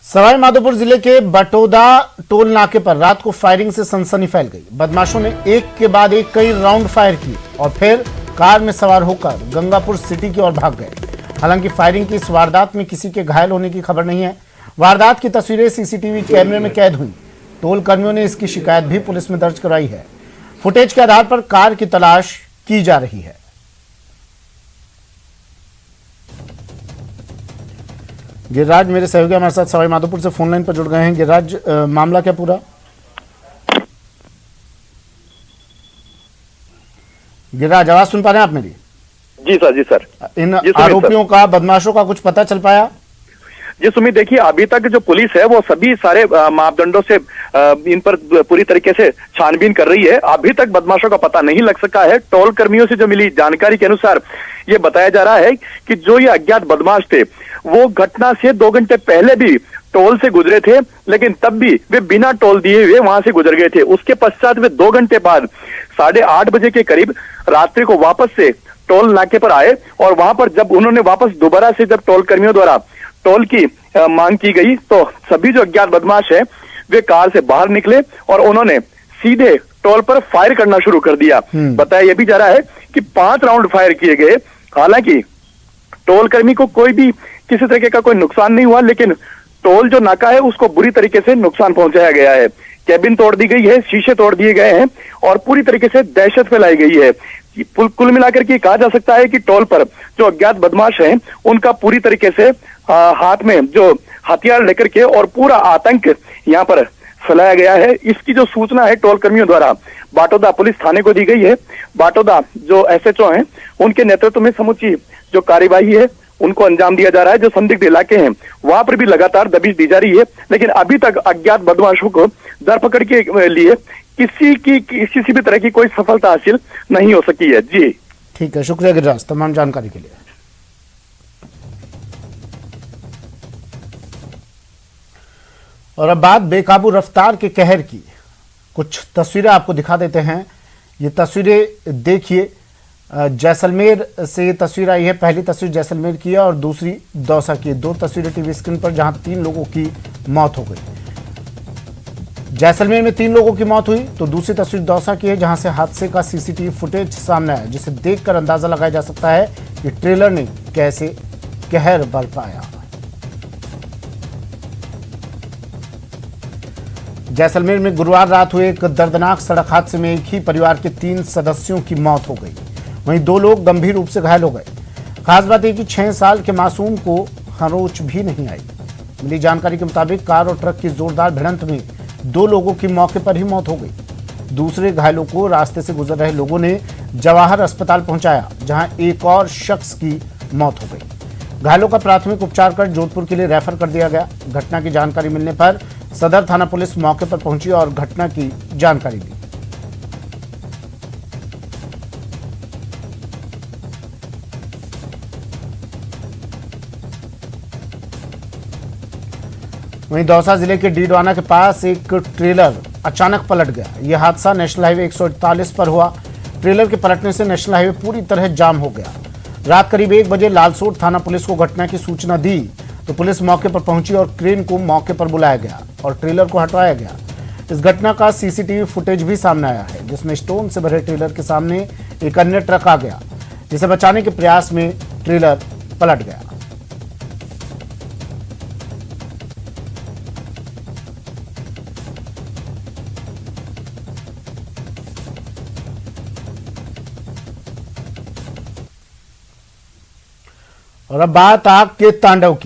सवाई माधोपुर जिले के बटोदा टोल नाके पर रात को फायरिंग से सनसनी फैल गई। बदमाशों ने एक के बाद एक कई राउंड फायर किए और फिर कार में सवार होकर गंगापुर सिटी की ओर भाग गए। हालांकि फायरिंग की इस वारदात में किसी के घायल होने की खबर नहीं है। वारदात की तस्वीरें सीसीटीवी कैमरे में कैद हुई। टोल कर्मियों ने इसकी शिकायत भी पुलिस में दर्ज कराई है। फुटेज के आधार पर कार की तलाश की जा रही है। गिरिराज मेरे सहयोगी हमारे साथ सवाई माधोपुर से फोन लाइन पर जुड़ गए हैं। गिरिराज, मामला क्या पूरा? गिरिराज, आवाज सुन पा रहे हैं आप मेरी? जी सर, जी सर। इन आरोपियों का, बदमाशों का कुछ पता चल पाया? जी सुमित, देखिए अभी तक जो पुलिस है वो सभी सारे मापदंडों से इन पर पूरी तरीके से छानबीन कर रही है। अभी तक बदमाशों का पता नहीं लग सका है। टोल कर्मियों से जो मिली जानकारी के अनुसार ये बताया जा रहा है कि जो ये अज्ञात बदमाश थे वो घटना से 2 घंटे पहले भी टोल से गुजरे थे, लेकिन तब भी वे बिना टोल दिए हुए वहां से गुजर गए थे। उसके पश्चात वे 2 घंटे बाद 8:30 बजे के करीब रात्रि को वापस से टोल नाके पर आए और वहां पर जब उन्होंने वापस दोबारा से जब टोल कर्मियों द्वारा टोल की मांग की गई तो सभी जो अज्ञात बदमाश है वे कार से बाहर निकले और उन्होंने सीधे टोल पर फायर करना शुरू कर दिया। बताया यह भी जा रहा है कि 5 राउंड फायर किए गए। हालांकि टोल कर्मी को कोई भी किसी तरीके का कोई नुकसान नहीं हुआ, लेकिन टोल जो नाका है उसको बुरी तरीके से नुकसान पहुंचाया गया है। कैबिन तोड़ दी गई है, शीशे तोड़ दिए गए हैं और पूरी तरीके से दहशत फैलाई गई है। कुल मिलाकर के कहा जा सकता है कि टोल पर जो अज्ञात बदमाश हैं उनका पूरी तरीके से हाथ में जो हथियार लेकर के और पूरा आतंक यहाँ पर फैलाया गया है। इसकी जो सूचना है टोल कर्मियों द्वारा बाटोदा पुलिस थाने को दी गई है। बाटोदा जो एसएचओ हैं उनके नेतृत्व में समूची जो कार्यवाही है उनको अंजाम दिया जा रहा है। जो संदिग्ध इलाके हैं वहां पर भी लगातार दबिश दी जा रही है, लेकिन अभी तक अज्ञात बदमाशों को धरपकड़ के लिए किसी भी तरह की कोई सफलता हासिल नहीं हो सकी है। जी ठीक है, शुक्रिया गिरिराज तमाम जानकारी के लिए। और अब बात बेकाबू रफ्तार के कहर की। कुछ तस्वीरें आपको दिखा देते हैं। ये तस्वीरें देखिए, जैसलमेर से ये तस्वीर आई है। पहली तस्वीर जैसलमेर की है और दूसरी दौसा की। 2 तस्वीरें टीवी स्क्रीन पर, जहां 3 लोगों की मौत हो गई। जैसलमेर में 3 लोगों की मौत हुई तो दूसरी तस्वीर दौसा की है, जहां से हादसे का सीसीटीवी फुटेज सामने आया, जिसे देखकर अंदाजा लगाया जा सकता है कि ट्रेलर ने कैसे कहर बरपाया। जैसलमेर में गुरुवार रात हुए एक दर्दनाक सड़क हादसे में एक ही परिवार के 3 सदस्यों की मौत हो गई। वहीं 2 लोग गंभीर रूप से घायल हो गए। खास बात यह कि 6 साल के मासूम को खरोंच भी नहीं आई। मिली जानकारी के मुताबिक कार और ट्रक की जोरदार भिड़ंत में 2 लोगों की मौके पर ही मौत हो गई। दूसरे घायलों को रास्ते से गुजर रहे लोगों ने जवाहर अस्पताल पहुंचाया, जहां एक और शख्स की मौत हो गई। घायलों का प्राथमिक उपचार कर जोधपुर के लिए रेफर कर दिया गया। घटना की जानकारी मिलने पर सदर थाना पुलिस मौके पर पहुंची और घटना की जानकारी दी। वहीं दौसा जिले के डीडवाना के पास एक ट्रेलर अचानक पलट गया। यह हादसा नेशनल हाईवे 148 पर हुआ। ट्रेलर के पलटने से नेशनल हाईवे पूरी तरह जाम हो गया। रात करीब 1 बजे लालसोट थाना पुलिस को घटना की सूचना दी तो पुलिस मौके पर पहुंची और क्रेन को मौके पर बुलाया गया और ट्रेलर को हटवाया गया। इस घटना का सीसीटीवी फुटेज भी सामने आया है, जिसमें स्टोन से भरे ट्रेलर के सामने एक अन्य ट्रक आ गया, जिसे बचाने के प्रयास में ट्रेलर पलट गया। और अब बात आग के तांडव की।